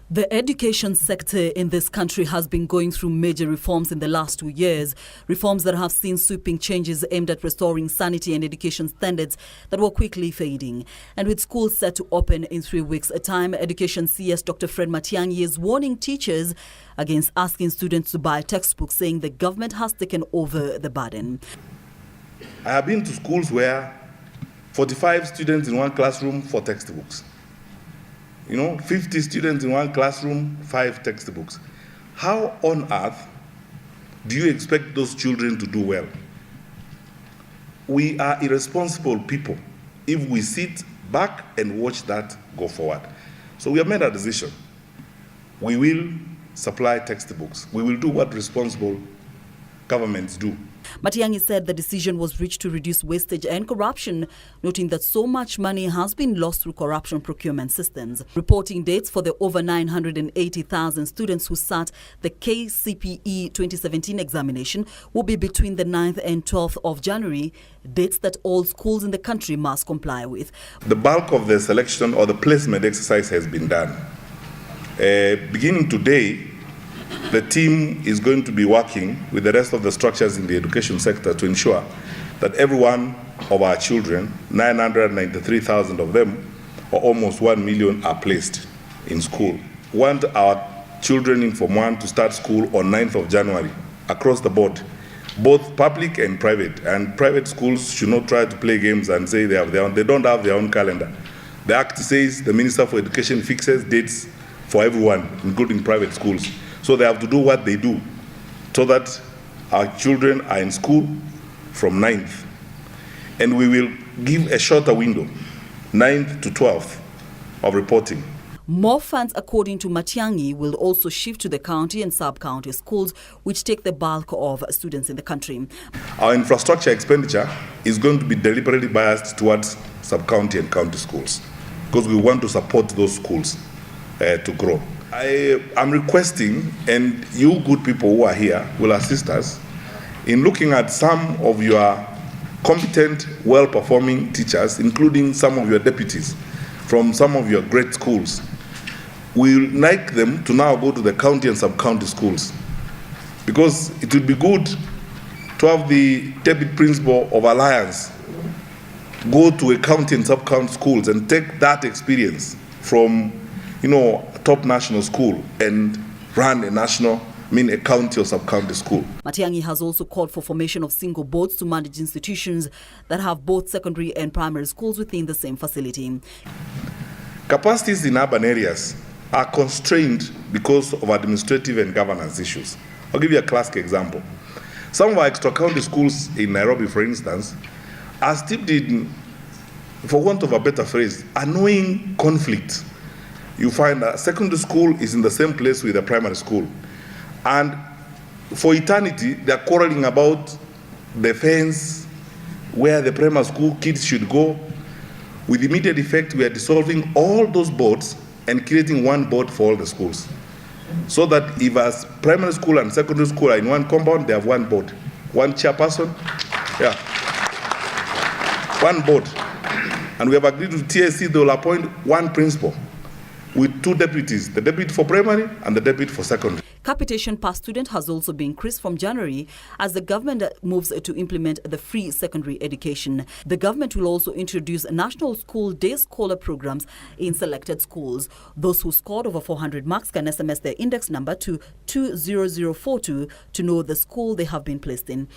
The education sector in this country has been going through major reforms in the last 2 years. Reforms that have seen sweeping changes aimed at restoring sanity and education standards that were quickly fading. And with schools set to open in 3 weeks' time, Education CS Dr. Fred Matiang'i is warning teachers against asking students to buy textbooks, saying the government has taken over the burden. I have been to schools where 45 students in one classroom, 4 textbooks. 50 students in one classroom, 5 textbooks. How on earth do you expect those children to do well? We are irresponsible people if we sit back and watch that go forward. So we have made a decision. We will supply textbooks. We will do what responsible governments do. Matiang'i said the decision was reached to reduce wastage and corruption, noting that so much money has been lost through corruption procurement systems. Reporting dates for the over 980,000 students who sat the KCPE 2017 examination will be between the 9th and 12th of January, dates that all schools in the country must comply with. The bulk of the selection or the placement exercise has been done. Beginning today, the team is going to be working with the rest of the structures in the education sector to ensure that every one of our children, 993,000 of them, or almost 1 million, are placed in school. We want our children in Form 1 to start school on 9th of January across the board, both public and private. And private schools should not try to play games and say they have their own. They don't have their own calendar. The Act says the Minister for Education fixes dates for everyone, including private schools. So they have to do what they do so that our children are in school from 9th. And we will give a shorter window, 9th to 12th, of reporting. More funds, according to Matiang'i, will also shift to the county and sub-county schools, which take the bulk of students in the country. Our infrastructure expenditure is going to be deliberately biased towards sub-county and county schools because we want to support those schools to grow. I am requesting, and you good people who are here will assist us, in looking at some of your competent, well-performing teachers, including some of your deputies from some of your great schools. We would like them to now go to the county and sub-county schools, because it would be good to have the deputy principal of Alliance go to a county and sub-county schools and take that experience from top national school and run a county or sub-county school. Matiang'i has also called for formation of single boards to manage institutions that have both secondary and primary schools within the same facility. Capacities in urban areas are constrained because of administrative and governance issues. I'll give you a classic example. Some of our extra-county schools in Nairobi, for instance, are steeped in, for want of a better phrase, annoying conflict. You find a secondary school is in the same place with a primary school. And for eternity, they're quarreling about the fence, where the primary school kids should go. With immediate effect, we are dissolving all those boards and creating one board for all the schools. So that if a primary school and secondary school are in one compound, they have one board, one chairperson, one board. And we have agreed with TSC, they will appoint one principal with 2 deputies, the deputy for primary and the deputy for secondary. Capitation per student has also been increased from January as the government moves to implement the free secondary education. The government will also introduce national school day scholar programs in selected schools. Those who scored over 400 marks can SMS their index number to 20042 to know the school they have been placed in.